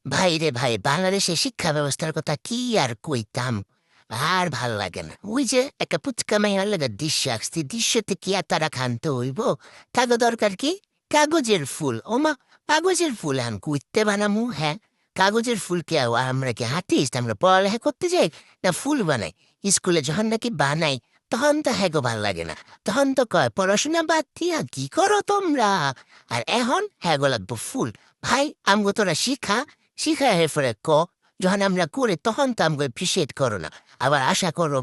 ভাই রে ভাই, বাংলাদেশের শিক্ষা ব্যবস্থার কথা কি আর কইতাম। আর ভাল লাগে না। ওই যে একটা পুচকা মাইয়ার লাগে দৃশ্য আঁকছি, দৃশ্যতে কি আর তারা খানতে হইব? কাগজ দরকার কি? কাগজের ফুল ওমা, কাগজের ফুল এখন কুইতে বানামু? হ্যাঁ, কাগজের ফুল কে আমরা কি আর্টিস্ট? আমরা পড়ালেখা করতে যাই না ফুল বানাই? স্কুলে যখন নাকি বানাই তখন তো হ্যাগো ভাল লাগে না। তখন তো কয় পড়াশোনা বাদ দিয়া কি করো তোমরা? আর এখন হ্যাগো লাগবো ফুল। ভাই আমগো তোরা শিখা, শিখায় এরপরে যখন আমরা করে তখন তো আমাকে এপ্রিসিয়েট করো না। আবার আশা করো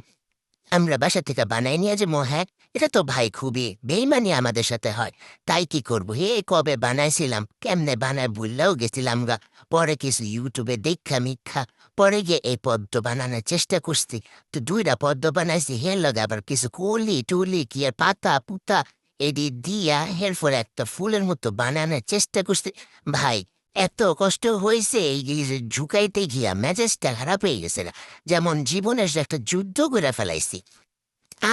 আমরা বাসা থেকে বানাই নিয়ে যে হ্যাঁ, এটা তো ভাই খুবই বেইমানি আমাদের সাথে হয়। তাই কি করবো, হে কবে বানাইছিলাম, কেমনে বানায় ভুললেও গেছিলাম গা। পরে কিছু ইউটিউবে দেখা মিথ্যা, পরে গিয়ে এই পদ্ম বানানোর চেষ্টা করছি। তো 2টা পদ্ম বানাইছি, হের লগে আবার কিছু কলি টুলি কি আর পাতা পুতা এডি দিয়া হের ফলে একটা ফুলের মতো বানানোর চেষ্টা করছি। ভাই এত কষ্ট হয়েছে এই যে ঝুঁকাইতে গিয়া মেজাজটা খারাপ হয়ে গেছে না, যেমন জীবনের একটা যুদ্ধ করে ফেলাইছি।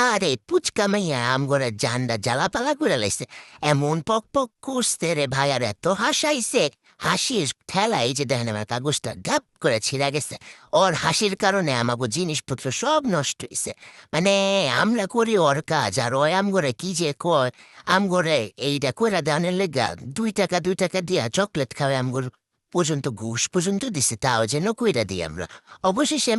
আরে পুচকা মাইয়া আমগরে জান্ডা জ্বালাপালা করে লাইছে। এমন পক পক করছে রে ভাই, আর এত হাসাইছে। হাসির ঠেলায় যে দেখেন আমার কাগজটা গাপ করে ছিঁড়া গেছে। ওর হাসির কারণে আমাকে জিনিসপত্র সব নষ্ট হয়েছে। মানে আমরা করি ওর কাজ আর ওই আমগরে কি যে কয়। আমগরে এইটা কইরা দেওয়ানের লেগা 2 টাকা 2 টাকা দিয়া চকলেট খাওয়াই আমগর পর্যন্ত ঘুষ পর্যন্ত দিছে, তাও যেন কইরা দিই আমরা। অবশেষে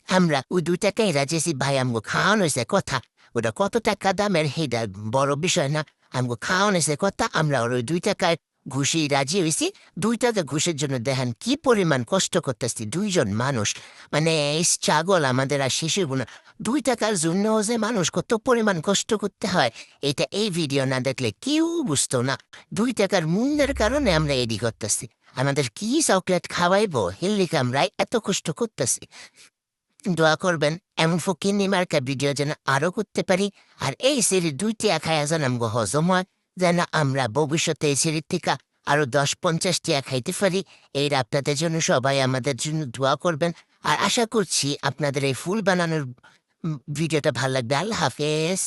আমরা ওই 2 টাকাই রাজেছি ভাই, আমগো খাওয়ানো হয়েছে কথা। ওটা কত টাকা দামের সেইটা বড় বিষয় না। আমগো খাওয়ানো হয়েছে কথা, আমরা ওর ওই 2 টাকায় ঘুষি রাজি হয়েছি। 2 টাকা ঘুষের জন্য দেখেন কি পরিমাণ কষ্ট করতেছি 2জন মানুষ। মানে এই ছাগল আমাদের আর শিশু না। 2 টাকার জন্য যে মানুষ কত পরিমাণ কষ্ট করতে হয়, এটা এই ভিডিও না দেখলে কেউ বুঝতো না। 2 টাকার মূল্যের কারণে আমরা এডি করতেছি। আমাদের কি চকলেট খাওয়াইবো হিল্লিকে আমরা এত কষ্ট করতেছি। দোয়া করবেন এমন ফকিন্নি মার্কা ভিডিও যেন আরো করতে পারি। আর এই সিঁড়ির 2 টাকা যেন আমগো হজম হয়, যেন আমরা ভবিষ্যতে এই সিঁড়ির থেকে আরো 10-50 টাকা খাইতে পারি। এই আপনাদের জন্য সবাই আমাদের জন্য দোয়া করবেন। আর আশা করছি আপনাদের এই ফুল বানানোর ভিডিওটা ভালো লাগবে। আল্লাহ হাফেজ।